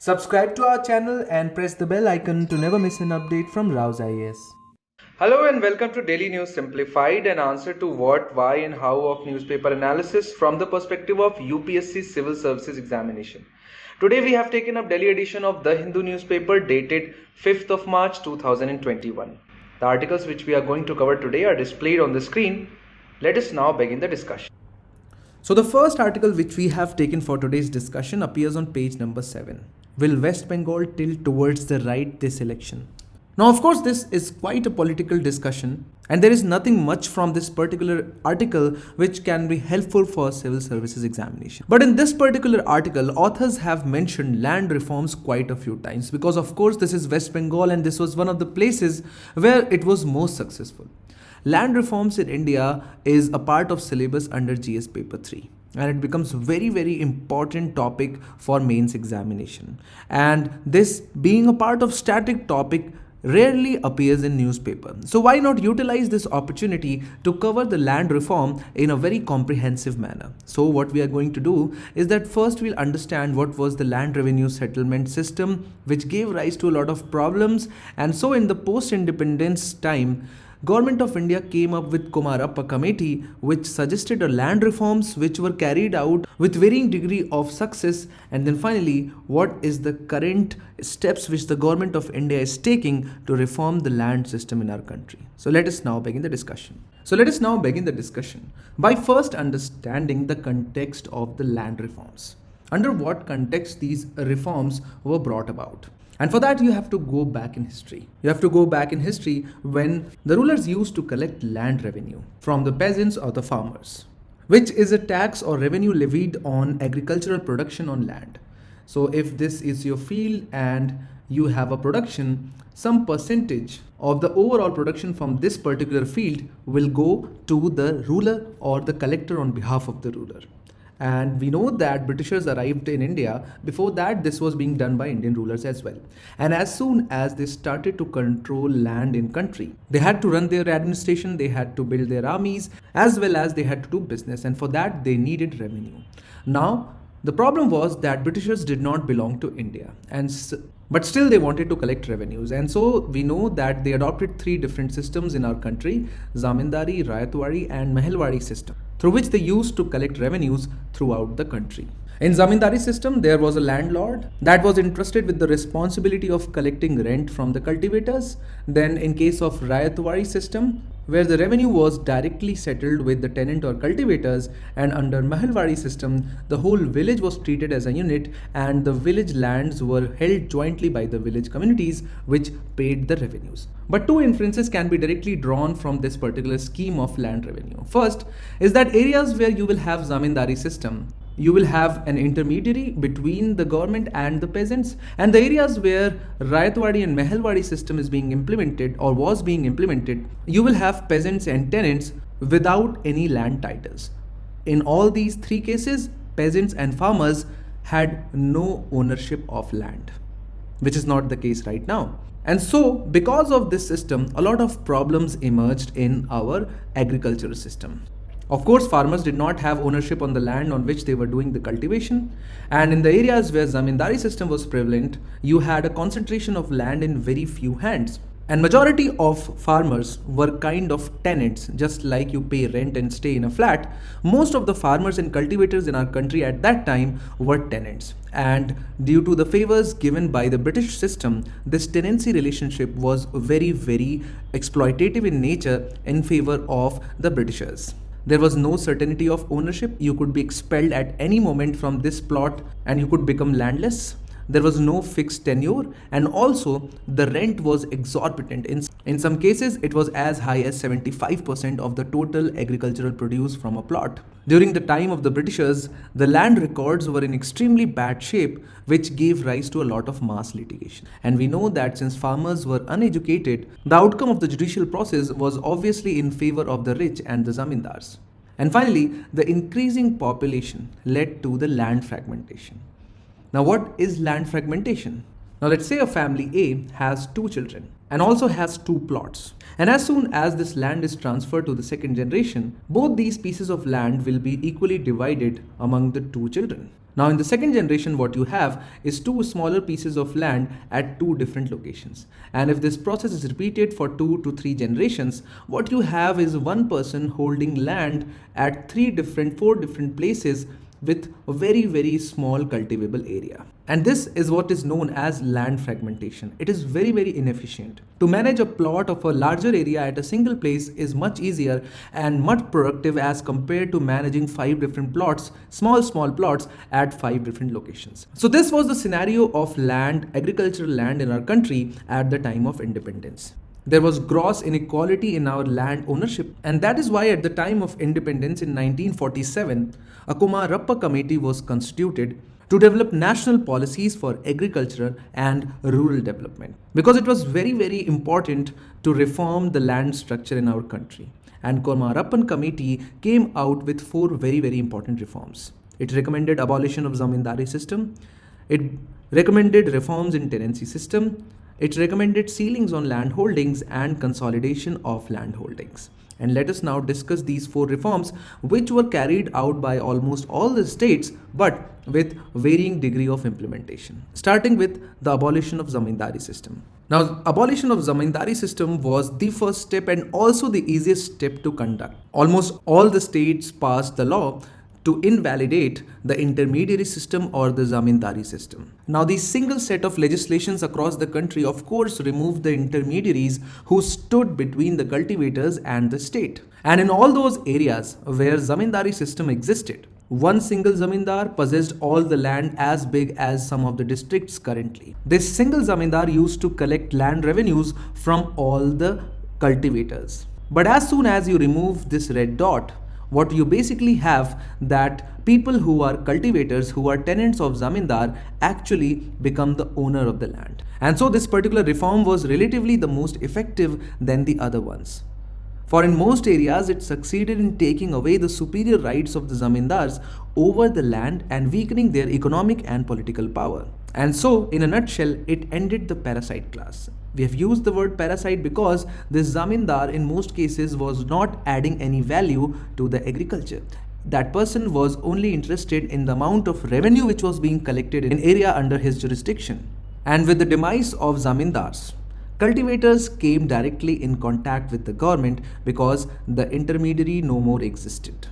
Subscribe to our channel and press the bell icon to never miss an update from Rao's IAS. Hello and welcome to Daily News Simplified, an answer to what, why and how of newspaper analysis from the perspective of UPSC Civil Services Examination. Today we have taken up Delhi edition of The Hindu newspaper dated 5th of March 2021. The articles which we are going to cover today are displayed on the screen. Let us now begin the discussion. So the first article which we have taken for today's discussion appears on page number 7. Will West Bengal tilt towards the right this election? Now, of course, this is quite a political discussion, and there is nothing much from this particular article which can be helpful for civil services examination. But in this particular article, authors have mentioned land reforms quite a few times because, of course, this is West Bengal and this was one of the places where it was most successful. Land reforms in India is a part of syllabus under GS paper 3. And it becomes very important topic for mains examination. And this being a part of static topic rarely appears in newspaper. So why not utilize this opportunity to cover the land reform in a very comprehensive manner? So what we are going to do is that first we'll understand what was the land revenue settlement system which gave rise to a lot of problems. And so in the post-independence time, Government of India came up with Kumarappa committee which suggested a land reforms which were carried out with varying degree of success. And then finally, what is the current steps which the Government of India is taking to reform the land system in our country? So let us now begin the discussion. By first understanding the context of the land reforms. Under what context these reforms were brought about? And for that, you have to go back in history. You have to go back in history when the rulers used to collect land revenue from the peasants or the farmers, which is a tax or revenue levied on agricultural production on land. So if this is your field and you have a production, some percentage of the overall production from this particular field will go to the ruler or the collector on behalf of the ruler. And we know that Britishers arrived in India. Before that, this was being done by Indian rulers as well. And as soon as they started to control land in country, they had to run their administration, they had to build their armies, as well as they had to do business. And for that, they needed revenue. Now, the problem was that Britishers did not belong to India. But still they wanted to collect revenues. And so we know that they adopted 3 different systems in our country: Zamindari, Rayatwari and Mahalwari system, through which they used to collect revenues throughout the country. In Zamindari system, there was a landlord that was entrusted with the responsibility of collecting rent from the cultivators. Then in case of Rayatwari system, where the revenue was directly settled with the tenant or cultivators, and under Mahalwari system, the whole village was treated as a unit and the village lands were held jointly by the village communities which paid the revenues. But 2 inferences can be directly drawn from this particular scheme of land revenue. First is that areas where you will have Zamindari system, you will have an intermediary between the government and the peasants, and the areas where Rayatwadi and Mahalwadi system is being implemented or was being implemented, you will have peasants and tenants without any land titles. In all these 3 cases, peasants and farmers had no ownership of land, which is not the case right now. And so, because of this system, a lot of problems emerged in our agricultural system. Of course, farmers did not have ownership on the land on which they were doing the cultivation. And in the areas where Zamindari system was prevalent, you had a concentration of land in very few hands. And majority of farmers were kind of tenants, just like you pay rent and stay in a flat. Most of the farmers and cultivators in our country at that time were tenants. And due to the favors given by the British system, this tenancy relationship was very exploitative in nature in favor of the Britishers. There was no certainty of ownership. You could be expelled at any moment from this plot and you could become landless. There was no fixed tenure, and also the rent was exorbitant. In some cases, it was as high as 75% of the total agricultural produce from a plot. During the time of the Britishers, the land records were in extremely bad shape, which gave rise to a lot of mass litigation. And we know that since farmers were uneducated, the outcome of the judicial process was obviously in favor of the rich and the zamindars. And finally, the increasing population led to the land fragmentation. Now, what is land fragmentation? Now, let's say a family A has 2 children and also has 2 plots. And as soon as this land is transferred to the second generation, both these pieces of land will be equally divided among the 2 children. Now, in the second generation, what you have is two smaller pieces of land at two different locations. And if this process is repeated for 2 to 3 generations, what you have is one person holding land at 4 different places with a very small cultivable area. And this is what is known as land fragmentation. It is very inefficient. To manage a plot of a larger area at a single place is much easier and much productive as compared to managing 5 different plots, small plots at 5 different locations. So this was the scenario of land, agricultural land in our country at the time of independence. There was gross inequality in our land ownership, and that is why at the time of independence in 1947, a Kumarappa committee was constituted to develop national policies for agricultural and rural development. Because it was very important to reform the land structure in our country. And Kumarappan committee came out with 4 very important reforms. It recommended abolition of zamindari system. It recommended reforms in tenancy system. It recommended ceilings on land holdings and consolidation of land holdings. And let us now discuss these 4 reforms, which were carried out by almost all the states but with varying degree of implementation. Starting with the abolition of zamindari system. Now, abolition of zamindari system was the first step and also the easiest step to conduct. Almost all the states passed the law to invalidate the intermediary system or the zamindari system. Now, the single set of legislations across the country of course removed the intermediaries who stood between the cultivators and the state. And in all those areas where zamindari system existed, one single zamindar possessed all the land as big as some of the districts currently. This single zamindar used to collect land revenues from all the cultivators. But as soon as you remove this red dot, what you basically have that people who are cultivators, who are tenants of zamindar, actually become the owner of the land. And so this particular reform was relatively the most effective than the other ones. For in most areas, it succeeded in taking away the superior rights of the zamindars over the land and weakening their economic and political power. And so, in a nutshell, it ended the parasite class. We have used the word parasite because this zamindar in most cases was not adding any value to the agriculture. That person was only interested in the amount of revenue which was being collected in area under his jurisdiction. And with the demise of zamindars, cultivators came directly in contact with the government because the intermediary no more existed.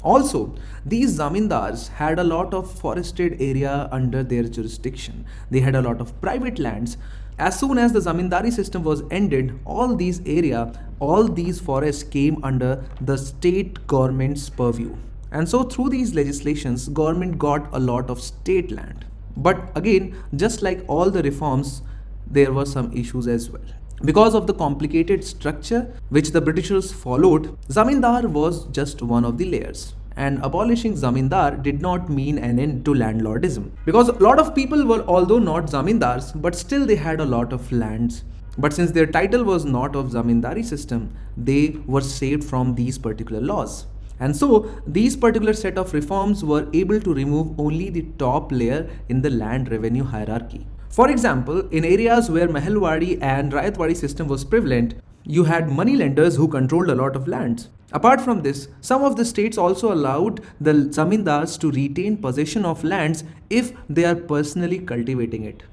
Also, these zamindars had a lot of forested area under their jurisdiction. They had a lot of private lands. As soon as the zamindari system was ended, all these forests came under the state government's purview. And so through these legislations, government got a lot of state land. But again, just like all the reforms, there were some issues as well. Because of the complicated structure which the Britishers followed, zamindar was just one of the layers. And abolishing zamindar did not mean an end to landlordism. Because a lot of people were, although not zamindars, but still they had a lot of lands. But since their title was not of zamindari system, they were saved from these particular laws. And so these particular set of reforms were able to remove only the top layer in the land revenue hierarchy. For example, in areas where Mahalwadi and Rayatwadi system was prevalent, you had money lenders who controlled a lot of lands. Apart from this, some of the states also allowed the zamindars to retain possession of lands if they are personally cultivating it.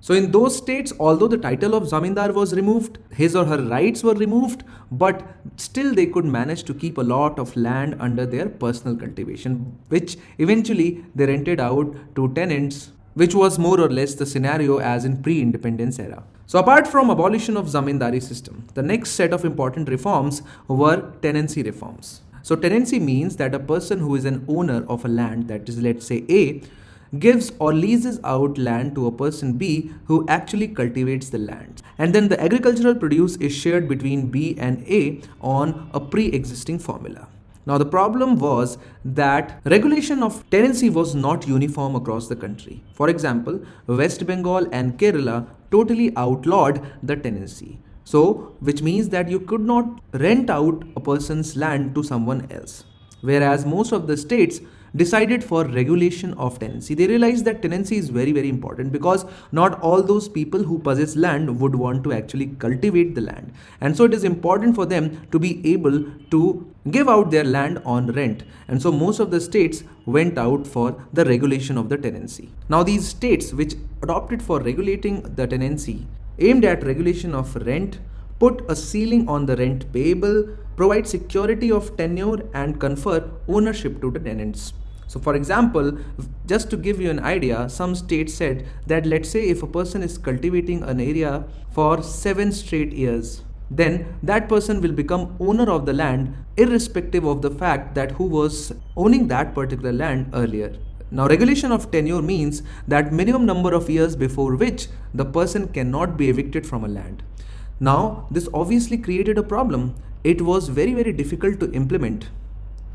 So in those states, although the title of zamindar was removed, his or her rights were removed, but still they could manage to keep a lot of land under their personal cultivation, which eventually they rented out to tenants, which was more or less the scenario as in pre-independence era. So apart from abolition of zamindari system, the next set of important reforms were tenancy reforms. So tenancy means that a person who is an owner of a land, that is, let's say A, gives or leases out land to a person B who actually cultivates the land. And then the agricultural produce is shared between B and A on a pre-existing formula. Now the problem was that regulation of tenancy was not uniform across the country. For example, West Bengal and Kerala totally outlawed the tenancy. So, which means that you could not rent out a person's land to someone else. Whereas most of the states decided for regulation of tenancy. They realized that tenancy is very, very important because not all those people who possess land would want to actually cultivate the land. And so it is important for them to be able to give out their land on rent. And so most of the states went out for the regulation of the tenancy. Now these states which adopted for regulating the tenancy aimed at regulation of rent, put a ceiling on the rent payable, provide security of tenure, and confer ownership to the tenants. So for example, just to give you an idea, some states said that let's say if a person is cultivating an area for 7 straight years, then that person will become owner of the land irrespective of the fact that who was owning that particular land earlier. Now, regulation of tenure means that minimum number of years before which the person cannot be evicted from a land. Now, this obviously created a problem. It was very, very difficult to implement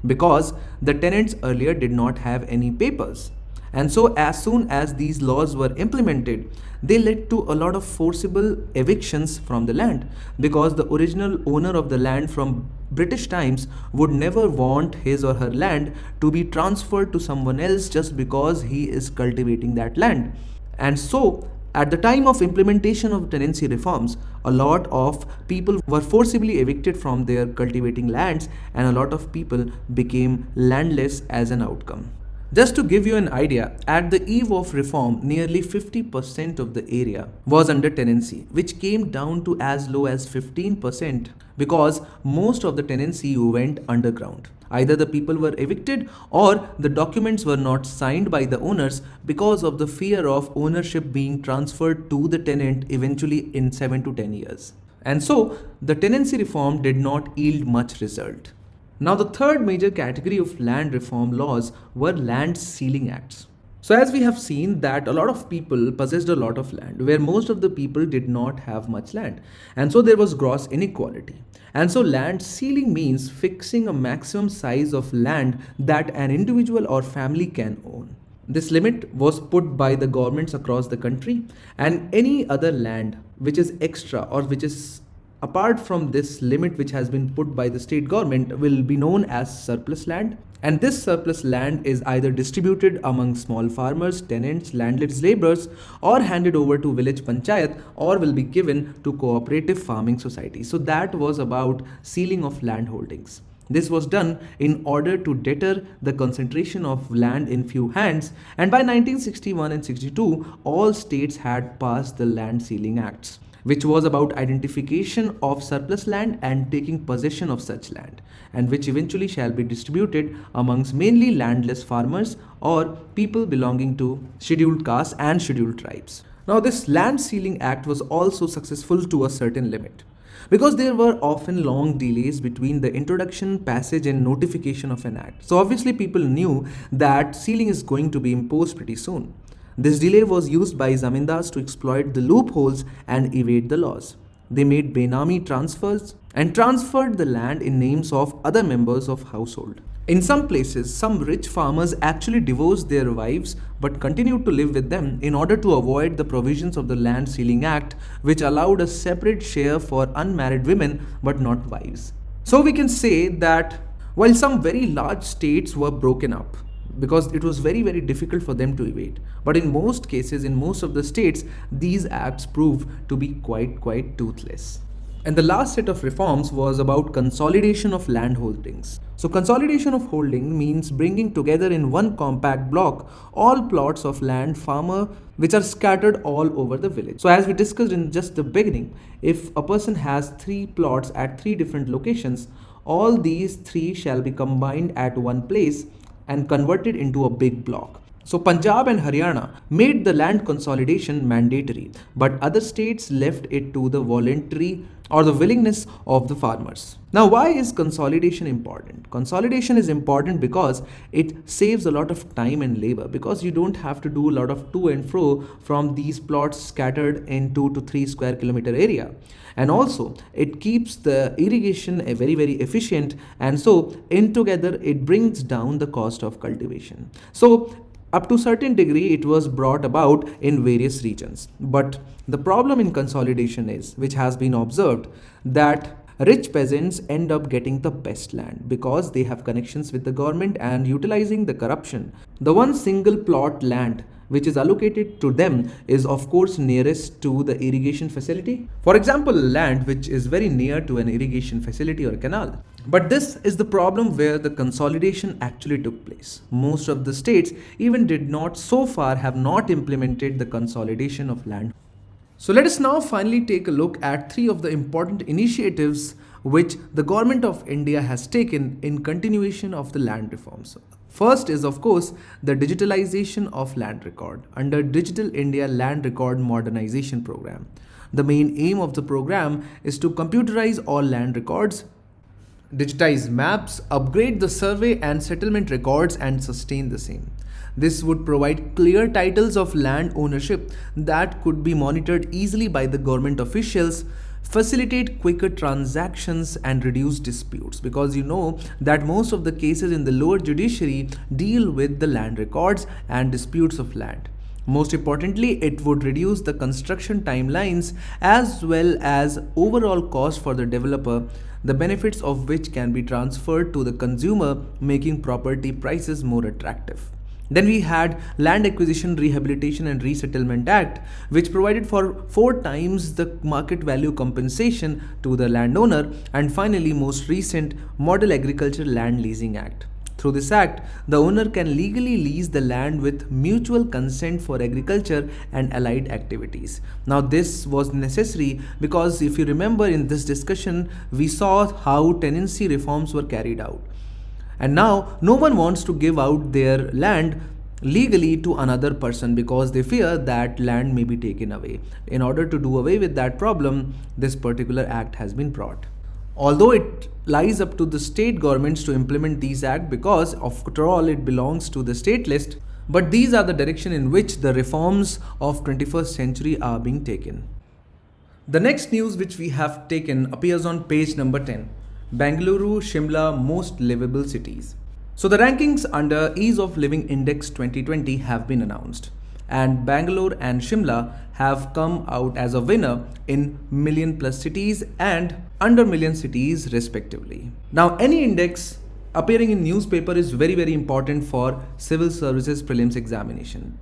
because the tenants earlier did not have any papers. And so as soon as these laws were implemented, they led to a lot of forcible evictions from the land because the original owner of the land from British times would never want his or her land to be transferred to someone else just because he is cultivating that land. And so at the time of implementation of tenancy reforms, a lot of people were forcibly evicted from their cultivating lands and a lot of people became landless as an outcome. Just to give you an idea, at the eve of reform, nearly 50% of the area was under tenancy, which came down to as low as 15% because most of the tenancy went underground. Either the people were evicted or the documents were not signed by the owners because of the fear of ownership being transferred to the tenant eventually in 7 to 10 years. And so the tenancy reform did not yield much result. Now, the third major category of land reform laws were land ceiling acts. So as we have seen that a lot of people possessed a lot of land where most of the people did not have much land. And so there was gross inequality. And so land ceiling means fixing a maximum size of land that an individual or family can own. This limit was put by the governments across the country, and any other land which is extra or which is apart from this limit which has been put by the state government will be known as surplus land. And this surplus land is either distributed among small farmers, tenants, landless laborers, or handed over to village panchayat, or will be given to cooperative farming societies. So that was about ceiling of land holdings. This was done in order to deter the concentration of land in few hands, and by 1961 and 62 all states had passed the land ceiling acts, which was about identification of surplus land and taking possession of such land, and which eventually shall be distributed amongst mainly landless farmers or people belonging to scheduled castes and scheduled tribes. Now, this land ceiling act was also successful to a certain limit, because there were often long delays between the introduction, passage, and notification of an act. So obviously people knew that ceiling is going to be imposed pretty soon. This delay was used by zamindars to exploit the loopholes and evade the laws. They made benami transfers and transferred the land in names of other members of household. In some places, some rich farmers actually divorced their wives but continued to live with them in order to avoid the provisions of the Land Ceiling Act, which allowed a separate share for unmarried women but not wives. So we can say that while some very large states were broken up, because it was very, very difficult for them to evade. But in most cases, in most of the states, these acts proved to be quite toothless. And the last set of reforms was about consolidation of land holdings. So consolidation of holding means bringing together in one compact block all plots of land farmer which are scattered all over the village. So as we discussed in just the beginning, if a person has 3 plots at 3 different locations, all these 3 shall be combined at one place and converted into a big block. So Punjab and Haryana made the land consolidation mandatory, but other states left it to the voluntary or the willingness of the farmers. Now, why is consolidation important? Consolidation is important because it saves a lot of time and labor, because you don't have to do a lot of to and fro from these plots scattered in 2 to 3 square kilometer area. And also it keeps the irrigation very, very efficient, and so in together it brings down the cost of cultivation. So up to certain degree it was brought about in various regions. But the problem in consolidation is, which has been observed, that Rich peasants end up getting the best land because they have connections with the government and utilizing the corruption. The one single plot land which is allocated to them is of course nearest to the irrigation facility. For example, land which is very near to an irrigation facility or canal. But this is the problem where the consolidation actually took place. Most of the states even did not so far have not implemented the consolidation of land. So let us now finally take a look at three of the important initiatives which the government of India has taken in continuation of the land reforms. First is of course the digitalization of land record under Digital India Land Record Modernization Program. The main aim of the program is to computerize all land records, digitize maps, upgrade the survey and settlement records and sustain the same. This would provide clear titles of land ownership that could be monitored easily by the government officials, facilitate quicker transactions and reduce disputes, because you know that most of the cases in the lower judiciary deal with the land records and disputes of land. Most importantly, it would reduce the construction timelines as well as overall cost for the developer, the benefits of which can be transferred to the consumer, making property prices more attractive. Then we had Land Acquisition, Rehabilitation and Resettlement Act, which provided for 4 times the market value compensation to the landowner, and finally most recent Model Agriculture Land Leasing Act. Through this act, the owner can legally lease the land with mutual consent for agriculture and allied activities. Now this was necessary because if you remember in this discussion, we saw how tenancy reforms were carried out. And now no one wants to give out their land legally to another person because they fear that land may be taken away. In order to do away with that problem, this particular act has been brought. Although it lies up to the state governments to implement these acts because after all it belongs to the state list, but these are the direction in which the reforms of 21st century are being taken. The next news which we have taken appears on page number 10. Bengaluru, Shimla, most livable cities. So the rankings under Ease of Living Index 2020 have been announced, and Bangalore and Shimla have come out as a winner in million plus cities and under million cities respectively. Now any index appearing in newspaper is very important for civil services prelims examination,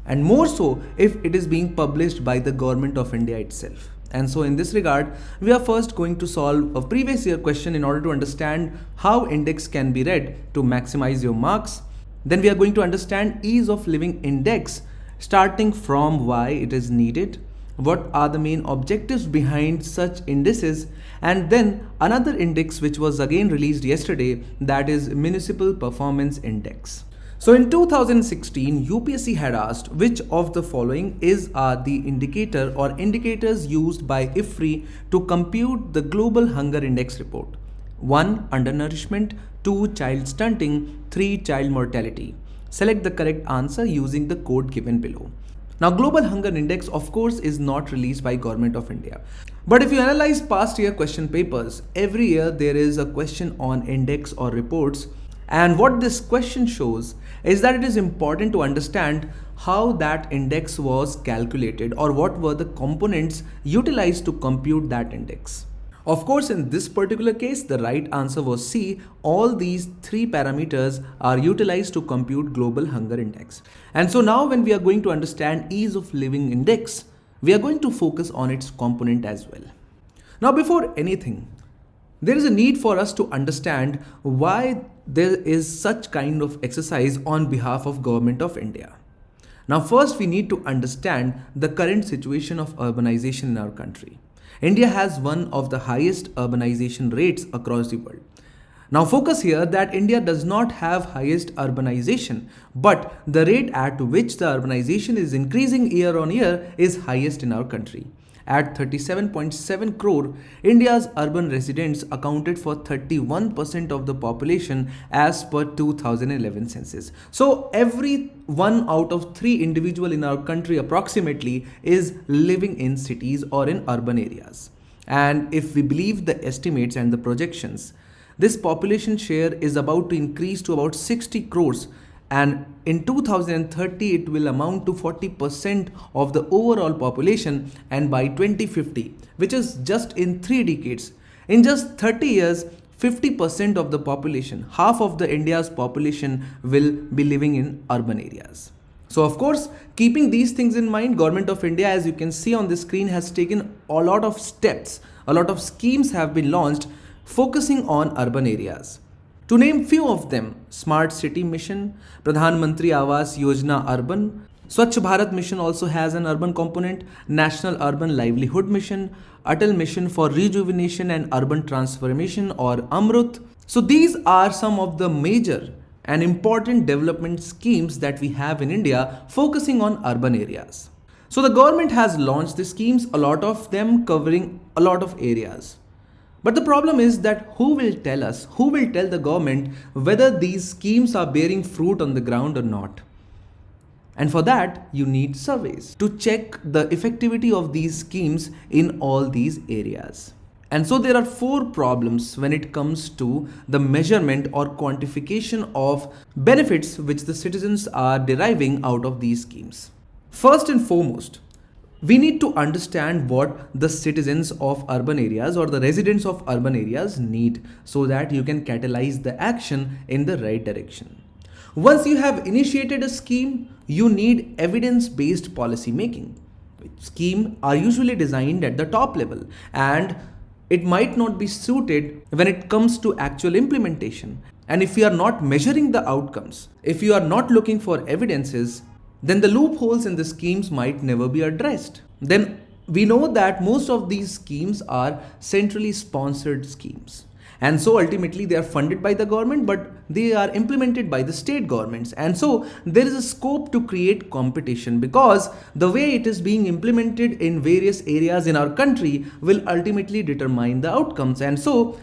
and more so if it is being published by the government of India itself. And so in this regard, we are first going to solve a previous year question in order to understand how index can be read to maximize your marks. Then we are going to understand Ease of Living Index, starting from why it is needed, what are the main objectives behind such indices, and then another index which was again released yesterday, that is Municipal Performance Index. So in 2016, UPSC had asked which of the following are the indicator or indicators used by IFRI to compute the Global Hunger Index report. 1. Undernourishment, 2. Child stunting, 3. Child mortality. Select the correct answer using the code given below. Now Global Hunger Index of course is not released by Government of India. But if you analyze past year question papers, every year there is a question on index or reports. And what this question shows is that it is important to understand how that index was calculated or what were the components utilized to compute that index. Of course, in this particular case, the right answer was C. All these 3 parameters are utilized to compute Global Hunger Index. And so now when we are going to understand Ease of Living Index, we are going to focus on its component as well. Now before anything, there is a need for us to understand why there is such kind of exercise on behalf of Government of India. Now first we need to understand the current situation of urbanization in our country. India has one of the highest urbanization rates across the world. Now focus here that India does not have highest urbanization, but the rate at which the urbanization is increasing year on year is highest in our country. At 37.7 crore, India's urban residents accounted for 31% of the population as per 2011 census. So every 1 out of 3 individual in our country approximately is living in cities or in urban areas. And if we believe the estimates and the projections, this population share is about to increase to about 60 crores. And in 2030, it will amount to 40% of the overall population, and by 2050, which is just in 3 decades, In just 30 years, 50% of the population, half of the India's population will be living in urban areas. So of course, keeping these things in mind, Government of India, as you can see on the screen, has taken a lot of steps, a lot of schemes have been launched focusing on urban areas. To name few of them, Smart City Mission, Pradhan Mantri Awas Yojana Urban, Swachh Bharat Mission also has an urban component, National Urban Livelihood Mission, Atal Mission for Rejuvenation and Urban Transformation or AMRUT. So these are some of the major and important development schemes that we have in India focusing on urban areas. So the government has launched the schemes, a lot of them covering a lot of areas. But the problem is that who will tell us, who will tell the government whether these schemes are bearing fruit on the ground or not? And for that, you need surveys to check the effectivity of these schemes in all these areas. And so there are four problems when it comes to the measurement or quantification of benefits which the citizens are deriving out of these schemes. First and foremost, we need to understand what the citizens of urban areas or the residents of urban areas need so that you can catalyze the action in the right direction. Once you have initiated a scheme, you need evidence-based policy making. Schemes are usually designed at the top level and it might not be suited when it comes to actual implementation. And if you are not measuring the outcomes, if you are not looking for evidences, then the loopholes in the schemes might never be addressed. Then we know that most of these schemes are centrally sponsored schemes. And so ultimately they are funded by the government, but they are implemented by the state governments. And so there is a scope to create competition because the way it is being implemented in various areas in our country will ultimately determine the outcomes. And so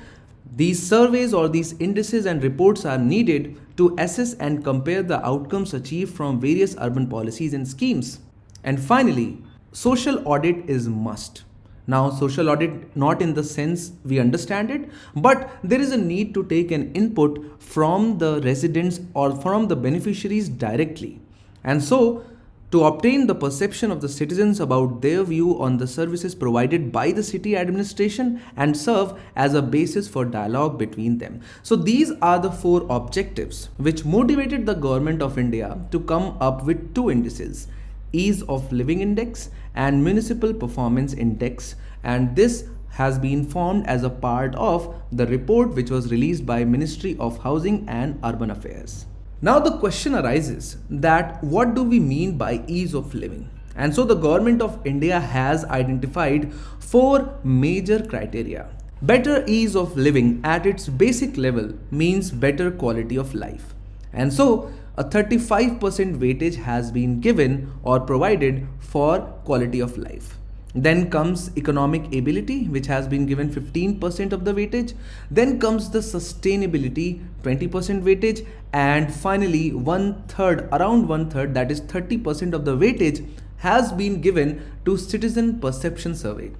these surveys or these indices and reports are needed to assess and compare the outcomes achieved from various urban policies and schemes. And finally, social audit is must. Now, social audit not in the sense we understand it, but there is a need to take an input from the residents or from the beneficiaries directly. And so, to obtain the perception of the citizens about their view on the services provided by the city administration and serve as a basis for dialogue between them. So these are the four objectives which motivated the Government of India to come up with two indices, Ease of Living Index and Municipal Performance Index, and this has been formed as a part of the report which was released by Ministry of Housing and Urban Affairs. Now the question arises that what do we mean by ease of living? And so the Government of India has identified four major criteria. Better ease of living at its basic level means better quality of life. And so a 35% weightage has been given or provided for quality of life. Then comes economic ability, which has been given 15% of the weightage. Then comes the sustainability, 20% weightage. And finally, around one third, that is 30% of the weightage has been given to citizen perception survey.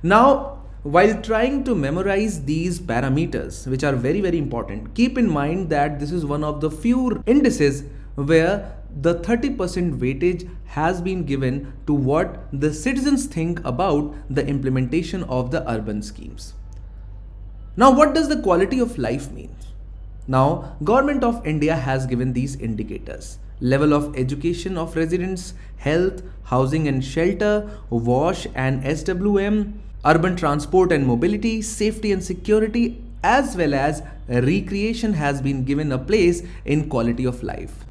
Now, while trying to memorize these parameters, which are very, very important, keep in mind that this is one of the few indices where the 30% weightage has been given to what the citizens think about the implementation of the urban schemes. Now, what does the quality of life mean? Now, Government of India has given these indicators: level of education of residents, health, housing and shelter, WASH and SWM, urban transport and mobility, safety and security, as well as recreation has been given a place in quality of life.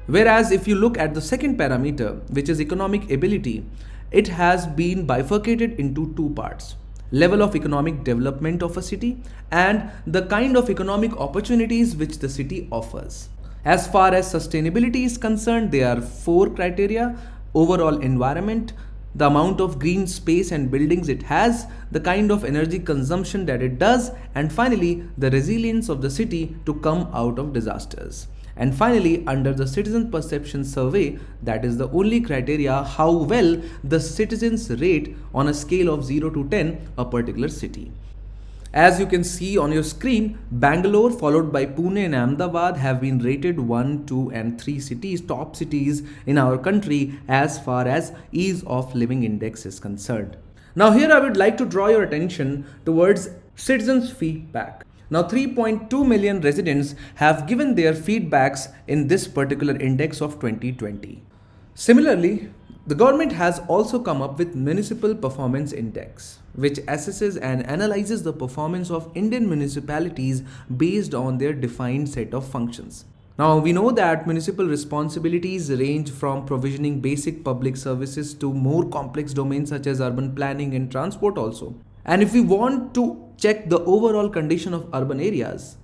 Whereas if you look at the second parameter, which is economic ability, it has been bifurcated into two parts: level of economic development of a city and the kind of economic opportunities which the city offers. As far as sustainability is concerned, there are four criteria: overall environment, the amount of green space and buildings it has, the kind of energy consumption that it does, and finally the resilience of the city to come out of disasters. And finally, under the citizen perception survey, that is the only criteria how well the citizens rate on a scale of 0 to 10 a particular city. As you can see on your screen, Bangalore followed by Pune and Ahmedabad have been rated 1, 2 and 3 cities, top cities in our country as far as ease of living index is concerned. Now here I would like to draw your attention towards Citizens' feedback. Now, 3.2 million residents have given their feedbacks in this particular index of 2020. Similarly, the government has also come up with Municipal Performance Index, which assesses and analyzes the performance of Indian municipalities based on their defined set of functions. Now, we know that municipal responsibilities range from provisioning basic public services to more complex domains such as urban planning and transport also. And if we want to check the overall condition of urban areas,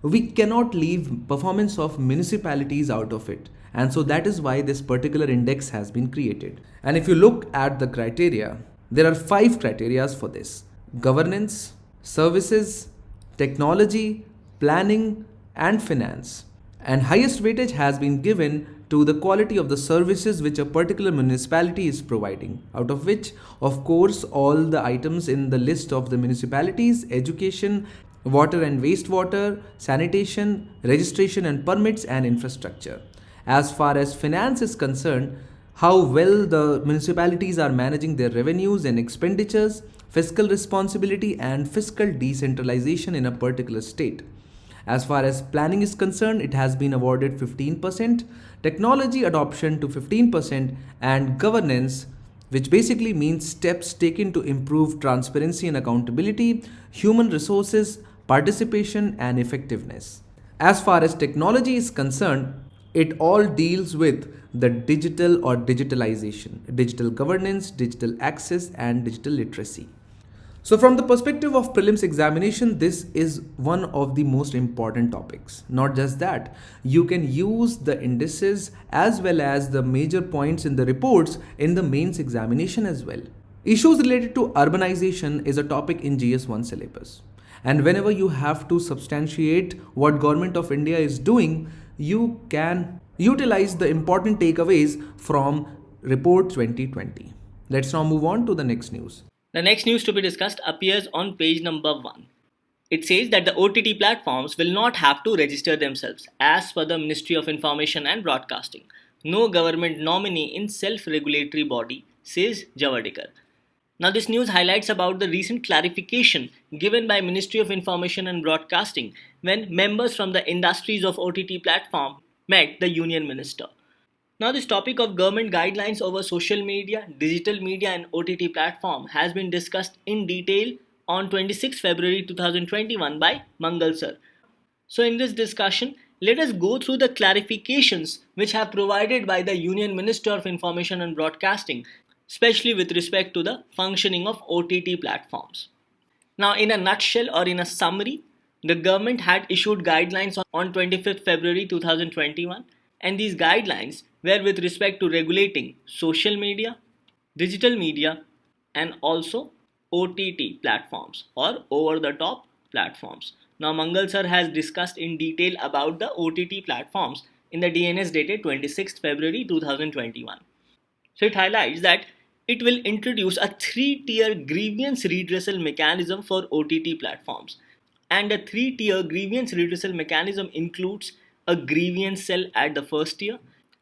we cannot leave performance of municipalities out of it. And so that is why this particular index has been created. And if you look at the criteria, there are 5 criteria for this: governance, services, technology, planning, and finance. And highest weightage has been given to the quality of the services which a particular municipality is providing, out of which, of course, all the items in the list of the municipalities: education, water and wastewater, sanitation, registration and permits, and infrastructure. As far as finance is concerned, how well the municipalities are managing their revenues and expenditures, fiscal responsibility, and fiscal decentralization in a particular state. As far as planning is concerned, it has been awarded 15%, technology adoption to 15%, and governance, which basically means steps taken to improve transparency and accountability, human resources, participation, and effectiveness. As far as technology is concerned, it all deals with the digital or digitalization, digital governance, digital access, and digital literacy. So, from the perspective of prelims examination, this is one of the most important topics. Not just that, you can use the indices as well as the major points in the reports in the mains examination as well. Issues related to urbanization is a topic in GS1 syllabus. And whenever you have to substantiate what Government of India is doing, you can utilize the important takeaways from report 2020. Let's now move on to the next news. The next news to be discussed appears on page number 1. It says that the OTT platforms will not have to register themselves as per the Ministry of Information and Broadcasting. No government nominee in self-regulatory body, says Javadekar. Now this news highlights about the recent clarification given by Ministry of Information and Broadcasting when members from the industries of OTT platform met the Union Minister. Now, this topic of government guidelines over social media, digital media, and OTT platform has been discussed in detail on 26 February 2021 by Mangal sir. So, in this discussion, let us go through the clarifications which have provided by the Union Minister of Information and Broadcasting, especially with respect to the functioning of OTT platforms. Now, in a nutshell or in a summary, the government had issued guidelines on 25th February 2021, and these guidelines were with respect to regulating social media, digital media, and also OTT platforms or over the top platforms. Now, Mangal sir has discussed in detail about the OTT platforms in the DNS dated 26th February 2021. So, it highlights that it will introduce a 3-tier grievance redressal mechanism for OTT platforms. And a 3-tier grievance redressal mechanism includes a grievance cell at the first tier,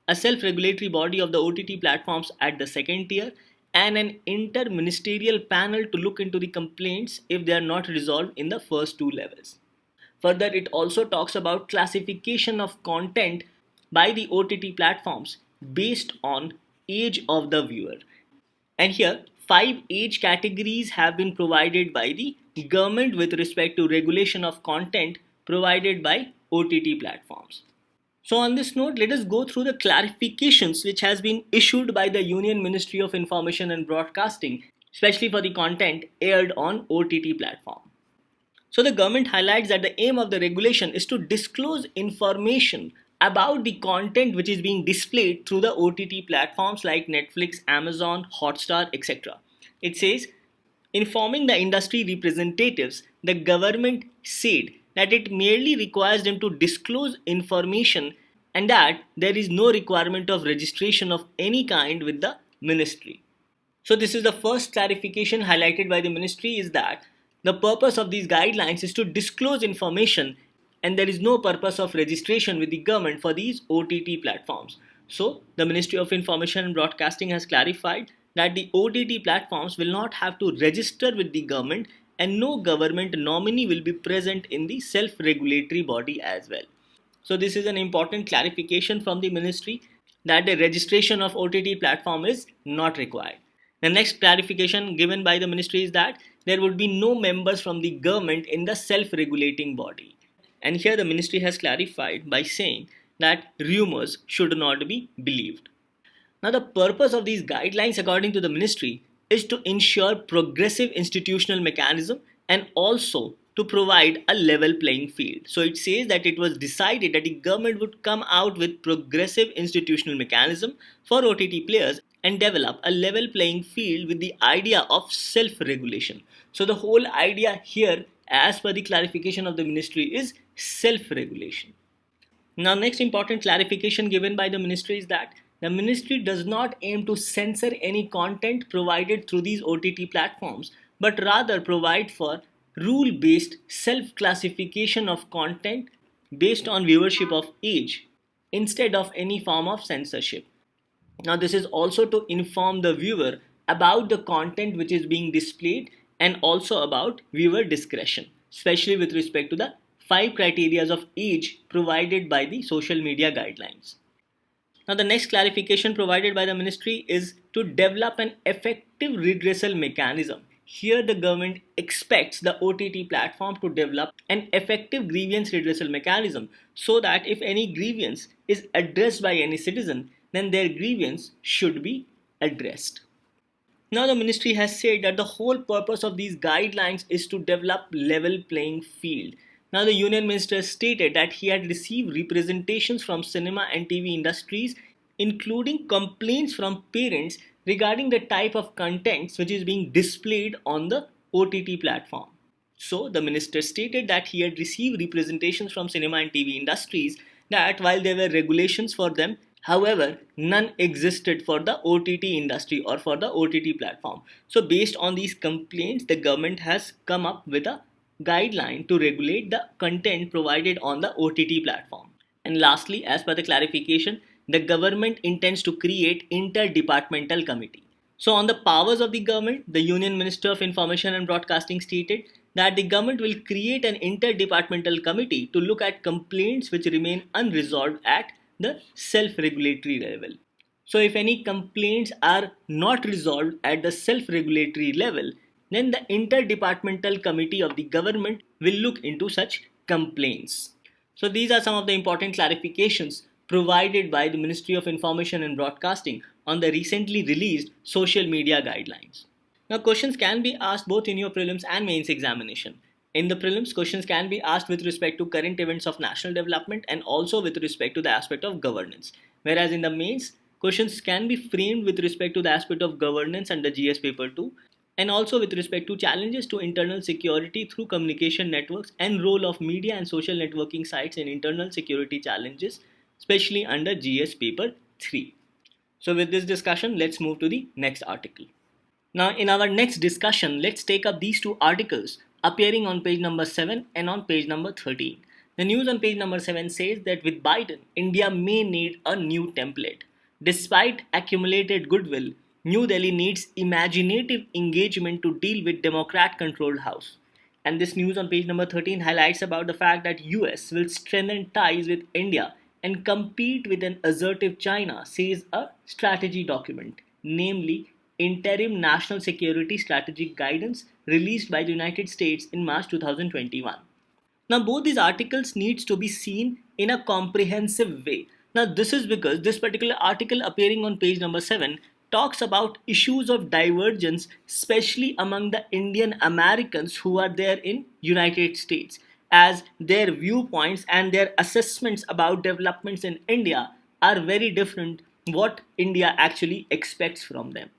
a self-regulatory body of the OTT platforms at the second tier, and an inter-ministerial panel to look into the complaints if they are not resolved in the first 2 levels. Further, it also talks about classification of content by the OTT platforms based on age of the viewer. And here, 5 age categories have been provided by the government with respect to regulation of content provided by OTT platforms. So on this note, let us go through the clarifications which has been issued by the Union Ministry of Information and Broadcasting, especially for the content aired on OTT platform. So the government highlights that the aim of the regulation is to disclose information about the content which is being displayed through the OTT platforms like Netflix, Amazon, Hotstar, etc. It says, informing the industry representatives, the government said that it merely requires them to disclose information and that there is no requirement of registration of any kind with the ministry. So this is the first clarification highlighted by the ministry, is that the purpose of these guidelines is to disclose information and there is no purpose of registration with the government for these OTT platforms. So the Ministry of Information and Broadcasting has clarified that the OTT platforms will not have to register with the government and no government nominee will be present in the self-regulatory body as well. So this is an important clarification from the ministry that the registration of OTT platform is not required. The next clarification given by the ministry is that there would be no members from the government in the self-regulating body. And here the ministry has clarified by saying that rumors should not be believed. Now, the purpose of these guidelines, according to the ministry, is to ensure progressive institutional mechanism and also to provide a level playing field. So it says that it was decided that the government would come out with progressive institutional mechanism for OTT players and develop a level playing field with the idea of self-regulation. So the whole idea here, as per the clarification of the ministry, is self-regulation. Now, next important clarification given by the ministry is that the ministry does not aim to censor any content provided through these OTT platforms, but rather provide for rule-based self-classification of content based on viewership of age instead of any form of censorship. Now, this is also to inform the viewer about the content which is being displayed and also about viewer discretion, especially with respect to the 5 criteria of age provided by the social media guidelines. Now, the next clarification provided by the ministry is to develop an effective redressal mechanism. Here, the government expects the OTT platform to develop an effective grievance redressal mechanism so that if any grievance is addressed by any citizen, then their grievance should be addressed. Now, the ministry has said that the whole purpose of these guidelines is to develop level playing field. Now, the union minister stated that he had received representations from cinema and TV industries, including complaints from parents regarding the type of contents which is being displayed on the OTT platform. So, the minister stated that he had received representations from cinema and TV industries that while there were regulations for them, however, none existed for the OTT industry or for the OTT platform. So, based on these complaints, the government has come up with a guideline to regulate the content provided on the OTT platform. And lastly, as per the clarification, the government intends to create interdepartmental committee. So on the powers of the government, the Union Minister of Information and Broadcasting stated that the government will create an interdepartmental committee to look at complaints which remain unresolved at the self-regulatory level. So if any complaints are not resolved at the self-regulatory level, then the interdepartmental committee of the government will look into such complaints. So these are some of the important clarifications provided by the Ministry of Information and Broadcasting on the recently released social media guidelines. Now, questions can be asked both in your prelims and mains examination. In the prelims, questions can be asked with respect to current events of national development and also with respect to the aspect of governance. Whereas in the mains, questions can be framed with respect to the aspect of governance under GS paper 2 and also with respect to challenges to internal security through communication networks and role of media and social networking sites in internal security challenges, especially under GS paper 3. So with this discussion, let's move to the next article. Now in our next discussion, let's take up these two articles appearing on page number 7 and on page number 13. The news on page number 7 says that with Biden, India may need a new template. Despite accumulated goodwill, New Delhi needs imaginative engagement to deal with Democrat-controlled House. And this news on page number 13 highlights about the fact that US will strengthen ties with India and compete with an assertive China, says a strategy document, namely Interim National Security Strategic Guidance released by the United States in March 2021. Now both these articles needs to be seen in a comprehensive way. Now this is because this particular article appearing on page number 7 talks about issues of divergence, especially among the Indian Americans who are there in United States, as their viewpoints and their assessments about developments in India are very different what India actually expects from them.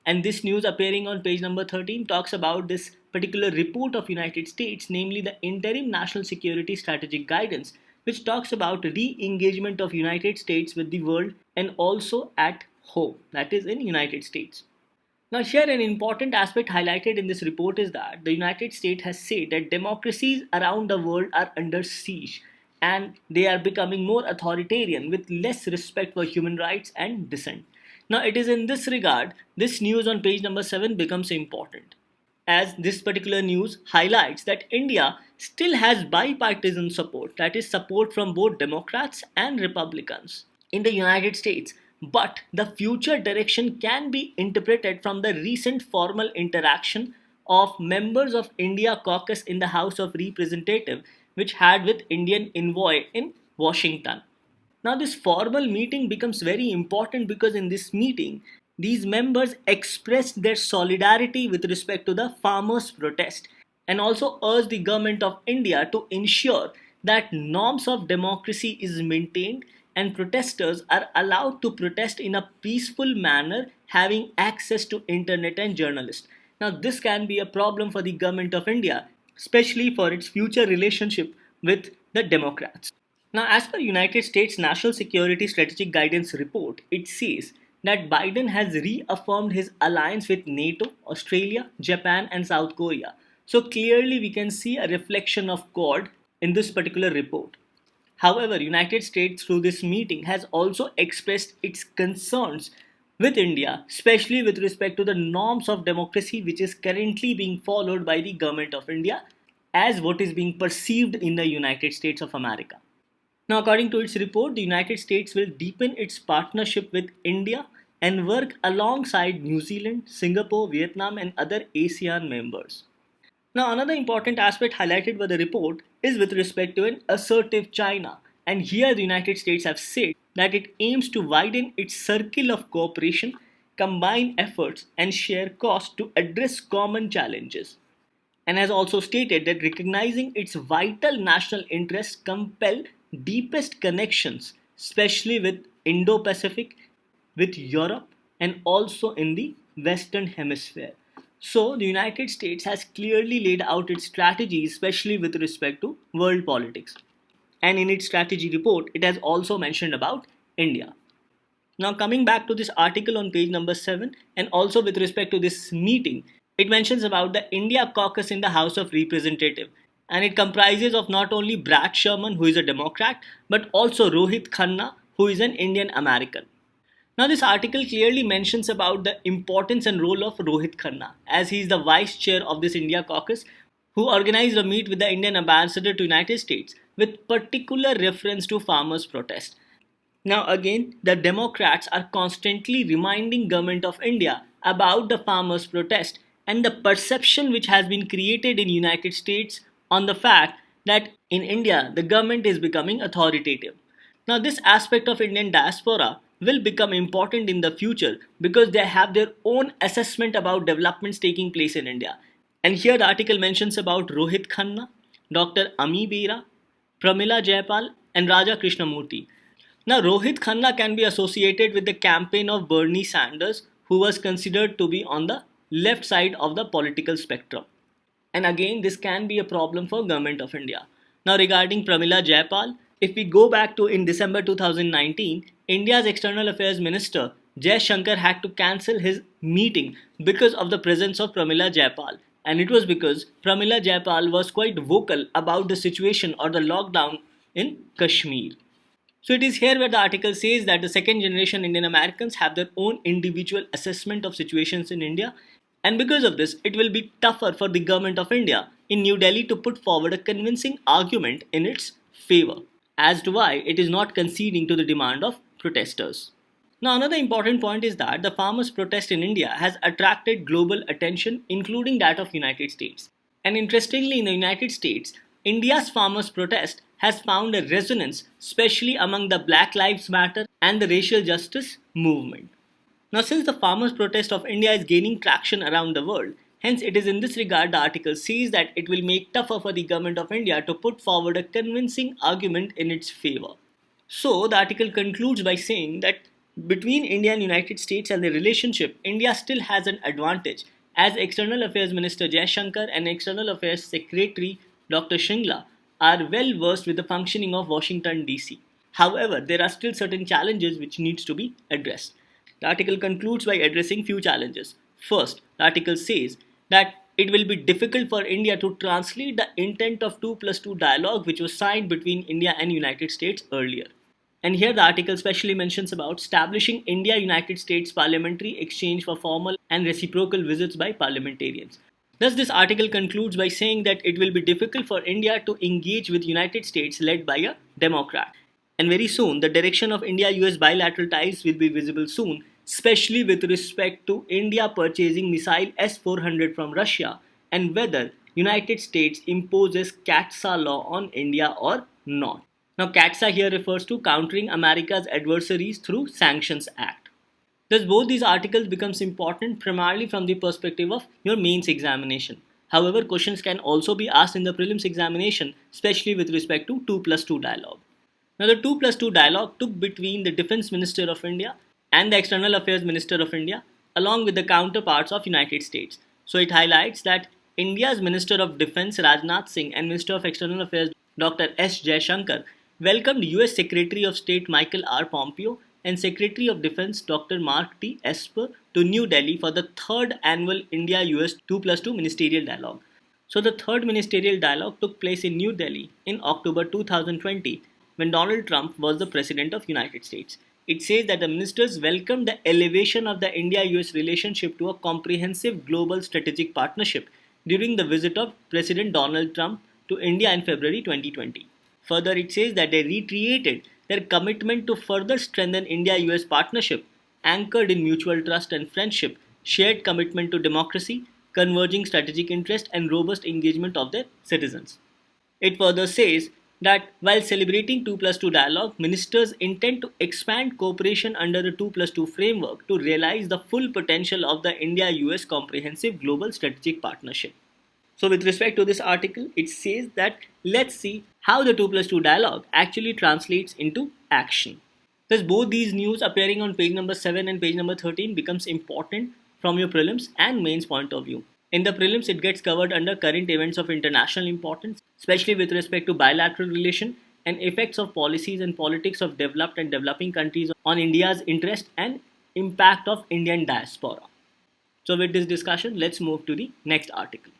And this news appearing on page number 13 talks about this particular report of United States, namely the Interim National Security Strategic Guidance, which talks about re-engagement of United States with the world and also at home, that is in United States. Now here an important aspect highlighted in this report is that the United States has said that democracies around the world are under siege and they are becoming more authoritarian with less respect for human rights and dissent. Now it is in this regard, this news on page number 7 becomes important. as this particular news highlights that India still has bipartisan support, that is, support from both Democrats and Republicans in the United States. But the future direction can be interpreted from the recent formal interaction of members of India caucus in the House of Representatives, which had with Indian envoy in Washington. Now, this formal meeting becomes very important because in this meeting, these members expressed their solidarity with respect to the farmers' protest and also urged the government of India to ensure that norms of democracy is maintained and protesters are allowed to protest in a peaceful manner having access to internet and journalists. Now, this can be a problem for the government of India, especially for its future relationship with the Democrats. Now, as per United States National Security Strategic Guidance Report, it says that Biden has reaffirmed his alliance with NATO, Australia, Japan, and South Korea. So clearly, we can see a reflection of God in this particular report. However, United States through this meeting has also expressed its concerns with India, especially with respect to the norms of democracy which is currently being followed by the government of India as what is being perceived in the United States of America. Now, according to its report, the United States will deepen its partnership with India and work alongside New Zealand, Singapore, Vietnam, and other ASEAN members. Now, another important aspect highlighted by the report is with respect to an assertive China. And here, the United States have said that it aims to widen its circle of cooperation, combine efforts, and share costs to address common challenges, and has also stated that recognizing its vital national interests compel deepest connections, especially with Indo-Pacific, with Europe, and also in the Western Hemisphere. So, the United States has clearly laid out its strategy, especially with respect to world politics. And in its strategy report, it has also mentioned about India. Now, coming back to this article on page number 7, and also with respect to this meeting, it mentions about the India caucus in the House of Representatives. And it comprises of not only Brad Sherman, who is a Democrat, but also Rohit Khanna, who is an Indian American. Now, this article clearly mentions about the importance and role of Rohit Khanna, as he is the vice chair of this India caucus, who organized a meet with the Indian ambassador to United States with particular reference to farmers' protest. Now again, the Democrats are constantly reminding government of India about the farmers' protest and the perception which has been created in United States on the fact that in India the government is becoming authoritative. Now this aspect of Indian diaspora will become important in the future because they have their own assessment about developments taking place in India. And here the article mentions about Rohit Khanna, Dr. Ami Bera, Pramila Jayapal, and Raja Krishnamurti. Now, Rohit Khanna can be associated with the campaign of Bernie Sanders, who was considered to be on the left side of the political spectrum. And again, this can be a problem for Government of India. Now, regarding Pramila Jayapal, if we go back to in December 2019, India's External Affairs Minister Jai Shankar had to cancel his meeting because of the presence of Pramila Jayapal. And it was because Pramila Jayapal was quite vocal about the situation or the lockdown in Kashmir. So it is here where the article says that the second generation Indian Americans have their own individual assessment of situations in India, and because of this, it will be tougher for the government of India in New Delhi to put forward a convincing argument in its favor as to why it is not conceding to the demand of protesters. Now, another important point is that the farmers' protest in India has attracted global attention, including that of United States. And interestingly, in the United States, India's farmers' protest has found a resonance, especially among the Black Lives Matter and the racial justice movement. Now, since the farmers' protest of India is gaining traction around the world, hence it is in this regard the article says that it will make tougher for the government of India to put forward a convincing argument in its favor. So, the article concludes by saying that between India and United States and their relationship, India still has an advantage as External Affairs Minister Jai Shankar and External Affairs Secretary Dr. Shimla are well versed with the functioning of Washington DC. However, there are still certain challenges which needs to be addressed. The article concludes by addressing few challenges. First, the article says that it will be difficult for India to translate the intent of 2+2 dialogue which was signed between India and United States earlier. And here the article specially mentions about establishing India-United States parliamentary exchange for formal and reciprocal visits by parliamentarians. Thus, this article concludes by saying that it will be difficult for India to engage with United States led by a Democrat. And very soon, the direction of India-US bilateral ties will be visible soon, especially with respect to India purchasing missile S-400 from Russia and whether United States imposes CATSA law on India or not. Now, CATSA here refers to Countering America's Adversaries Through Sanctions Act. Thus, both these articles becomes important primarily from the perspective of your mains examination. However, questions can also be asked in the prelims examination, especially with respect to 2 plus 2 dialogue. Now, the 2 plus 2 dialogue took between the Defense Minister of India and the External Affairs Minister of India, along with the counterparts of United States. So, it highlights that India's Minister of Defense Rajnath Singh and Minister of External Affairs Dr. S. Jaishankar welcomed US Secretary of State Michael R. Pompeo and Secretary of Defense Dr. Mark T. Esper to New Delhi for the third annual India US 2 plus 2 ministerial dialogue. So, the third ministerial dialogue took place in New Delhi in October 2020 when Donald Trump was the President of United States. It says that the ministers welcomed the elevation of the India-US relationship to a comprehensive global strategic partnership during the visit of President Donald Trump to India in February 2020. Further, it says that they reiterated their commitment to further strengthen India-US partnership anchored in mutual trust and friendship, shared commitment to democracy, converging strategic interest, and robust engagement of their citizens. It further says that while celebrating 2 plus 2 dialogue, ministers intend to expand cooperation under the 2 plus 2 framework to realize the full potential of the India US Comprehensive Global Strategic Partnership. So, with respect to this article, it says that let's see how the 2 plus 2 dialogue actually translates into action. Thus, both these news appearing on page number 7 and page number 13 becomes important from your prelims and mains point of view. In the prelims, it gets covered under current events of international importance, especially with respect to bilateral relation and effects of policies and politics of developed and developing countries on India's interest and impact of Indian diaspora. So, with this discussion, let's move to the next article.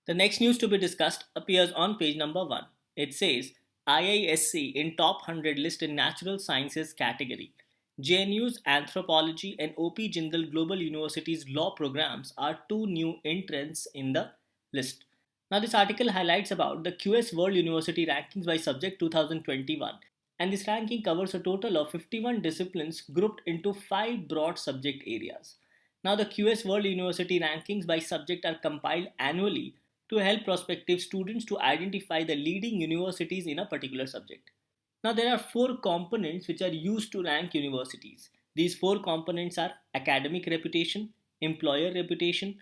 The next news to be discussed appears on page number 1. It says IISc in top 100 list in natural sciences category. JNU's anthropology and OP Jindal Global University's law programs are two new entrants in the list. Now this article highlights about the QS World University Rankings by Subject 2021, and this ranking covers a total of 51 disciplines grouped into 5 broad subject areas. Now the QS World University Rankings by Subject are compiled annually to help prospective students to identify the leading universities in a particular subject. Now, there are 4 components which are used to rank universities. These 4 components are academic reputation, employer reputation,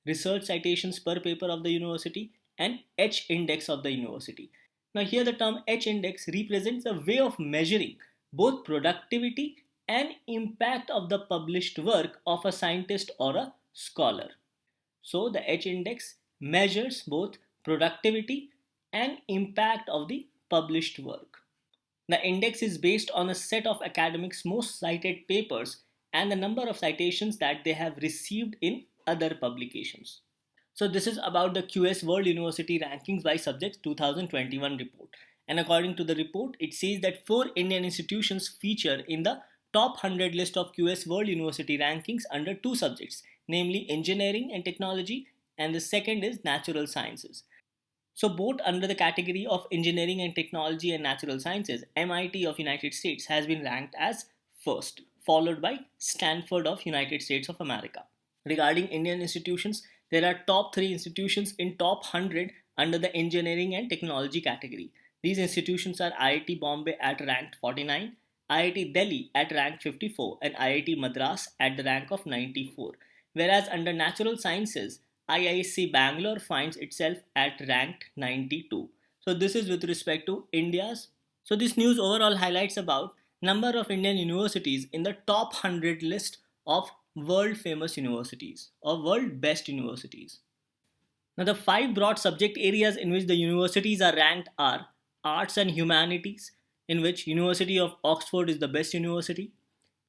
research citations per paper of the university, and H index of the university. Now, here the term H index represents a way of measuring both productivity and impact of the published work of a scientist or a scholar. So, the H index measures both productivity and impact of the published work. The index is based on a set of academics' most cited papers and the number of citations that they have received in other publications. So, this is about the QS World University Rankings by Subjects 2021 report. And according to the report, it says that 4 Indian institutions feature in the top 100 list of QS World University Rankings under 2 subjects, namely engineering and technology, and the second is natural sciences. So both under the category of engineering and technology and natural sciences, MIT of United States has been ranked as first, followed by Stanford of United States of America. Regarding Indian institutions, there are top 3 institutions in top 100 under the engineering and technology category. These institutions are IIT Bombay at rank 49, IIT Delhi at rank 54, and IIT Madras at the rank of 94. Whereas under natural sciences, IISc Bangalore finds itself at ranked 92. So this is with respect to India's. So this news overall highlights about number of Indian universities in the top 100 list of world famous universities or world best universities. Now the 5 broad subject areas in which the universities are ranked are arts and humanities, in which University of Oxford is the best university,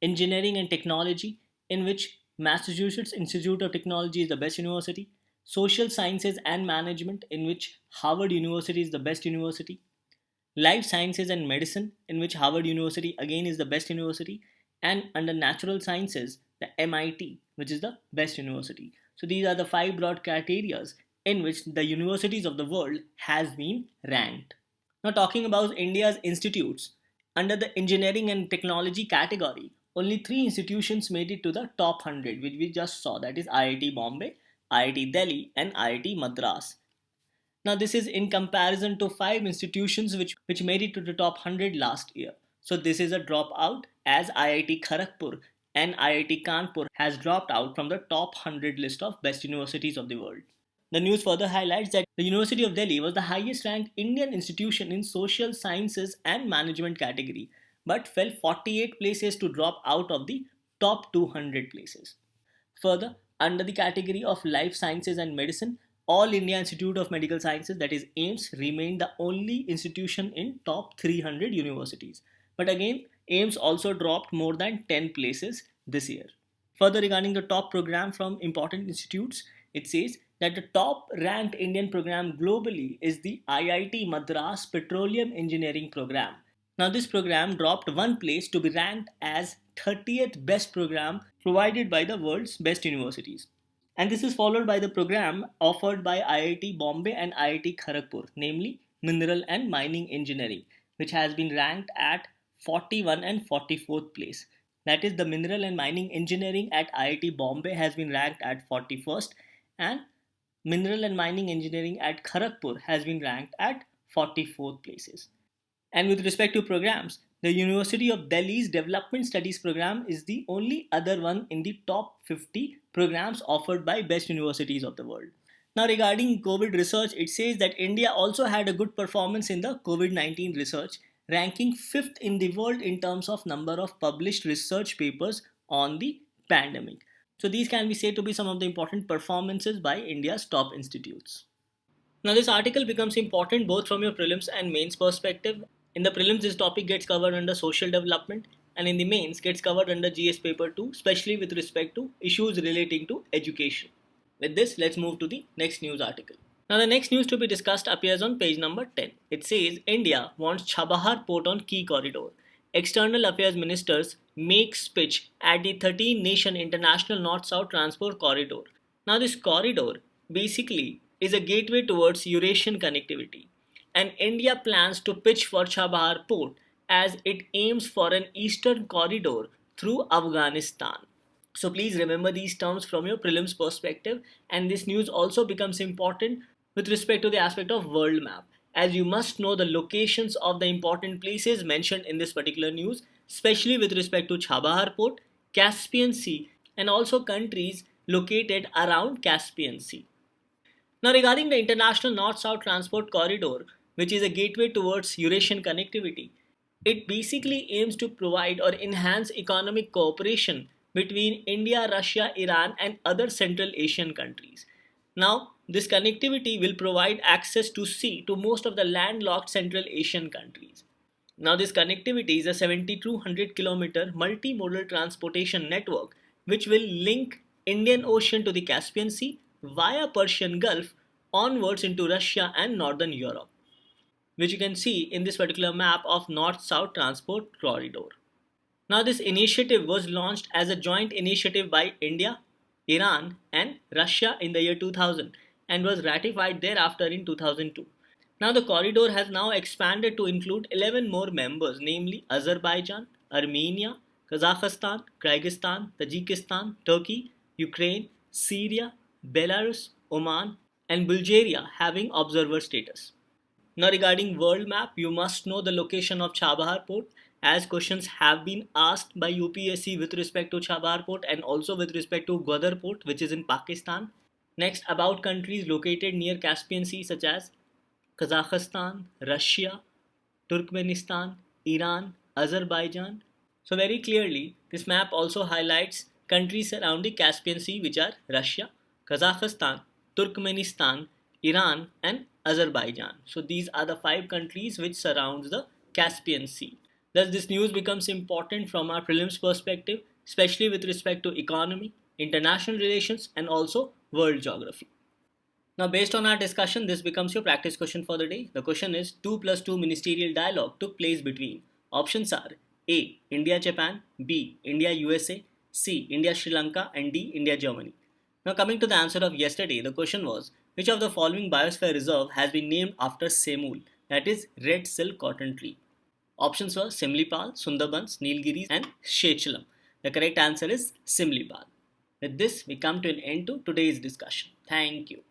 engineering and technology, in which Massachusetts Institute of Technology is the best university, social sciences and management, in which Harvard University is the best university, life sciences and medicine, in which Harvard University again is the best university, and under natural sciences, the MIT, which is the best university. So these are the five broad criteria in which the universities of the world has been ranked. Now talking about India's institutes, under the engineering and technology category, only three institutions made it to the top 100, which we just saw, that is IIT Bombay, IIT Delhi, and IIT Madras. Now, this is in comparison to five institutions which made it to the top 100 last year. So, this is a dropout as IIT Kharagpur and IIT Kanpur has dropped out from the top 100 list of best universities of the world. The news further highlights that the University of Delhi was the highest ranked Indian institution in social sciences and management category, but fell 48 places to drop out of the top 200 places. Further, under the category of life sciences and medicine, All India Institute of Medical Sciences, that is AIMS, remained the only institution in top 300 universities. But again, AIMS also dropped more than 10 places this year. Further, regarding the top program from important institutes, it says that the top ranked Indian program globally is the IIT Madras Petroleum Engineering Program. Now, this program dropped one place to be ranked as 30th best program provided by the world's best universities. And this is followed by the program offered by IIT Bombay and IIT Kharagpur, namely Mineral and Mining Engineering, which has been ranked at 41 and 44th place. That is, the Mineral and Mining Engineering at IIT Bombay has been ranked at 41st, and Mineral and Mining Engineering at Kharagpur has been ranked at 44th places. And with respect to programs, the University of Delhi's Development Studies program is the only other one in the top 50 programs offered by best universities of the world. Now, regarding COVID research, it says that India also had a good performance in the COVID 19 research, ranking 5th in the world in terms of number of published research papers on the pandemic. So, these can be said to be some of the important performances by India's top institutes. Now, this article becomes important both from your prelims and mains perspective. In the prelims, this topic gets covered under social development, and in the mains gets covered under GS paper 2, especially with respect to issues relating to education. With this, let's move to the next news article. Now, the next news to be discussed appears on page number 10. It says India wants Chabahar Port on key corridor. External Affairs Ministers make speech at the 13 Nation International North-South Transport Corridor. Now, this corridor basically is a gateway towards Eurasian connectivity, and India plans to pitch for Chabahar Port as it aims for an eastern corridor through Afghanistan. So please remember these terms from your prelims perspective, and this news also becomes important with respect to the aspect of world map, as you must know the locations of the important places mentioned in this particular news, especially with respect to Chabahar Port, Caspian Sea, and also countries located around Caspian Sea. Now, regarding the International North-South Transport Corridor, which is a gateway towards Eurasian connectivity, it basically aims to provide or enhance economic cooperation between India, Russia, Iran, and other Central Asian countries. Now, this connectivity will provide access to sea to most of the landlocked Central Asian countries. Now, this connectivity is a 7,200 kilometer multimodal transportation network which will link Indian Ocean to the Caspian Sea via Persian Gulf onwards into Russia and Northern Europe, which you can see in this particular map of North-South Transport Corridor. Now, this initiative was launched as a joint initiative by India, Iran, and Russia in the year 2000 and was ratified thereafter in 2002. Now, the corridor has now expanded to include 11 more members, namely Azerbaijan, Armenia, Kazakhstan, Kyrgyzstan, Tajikistan, Turkey, Ukraine, Syria, Belarus, Oman, and Bulgaria having observer status. Now, regarding world map, you must know the location of Chabahar Port, as questions have been asked by UPSC with respect to Chabahar Port and also with respect to Gwadar Port, which is in Pakistan. Next, about countries located near Caspian Sea such as Kazakhstan, Russia, Turkmenistan, Iran, Azerbaijan. So very clearly, this map also highlights countries surrounding Caspian Sea, which are Russia, Kazakhstan, Turkmenistan, Iran, and Azerbaijan. So these are the five countries which surrounds the Caspian Sea. Thus, this news becomes important from our prelims perspective, especially with respect to economy, international relations, and also world geography. Now, based on our discussion, this becomes your practice question for the day. The question is 2 plus 2 ministerial dialogue took place between. Options are A. India Japan, B. India USA, C. India Sri Lanka, and D. India Germany. Now, coming to the answer of yesterday, the question was which of the following biosphere reserve has been named after Semul, that is, red silk cotton tree? Options were Simlipal, Sundarbans, Nilgiris, and Shechalam. The correct answer is Simlipal. With this, we come to an end to today's discussion. Thank you.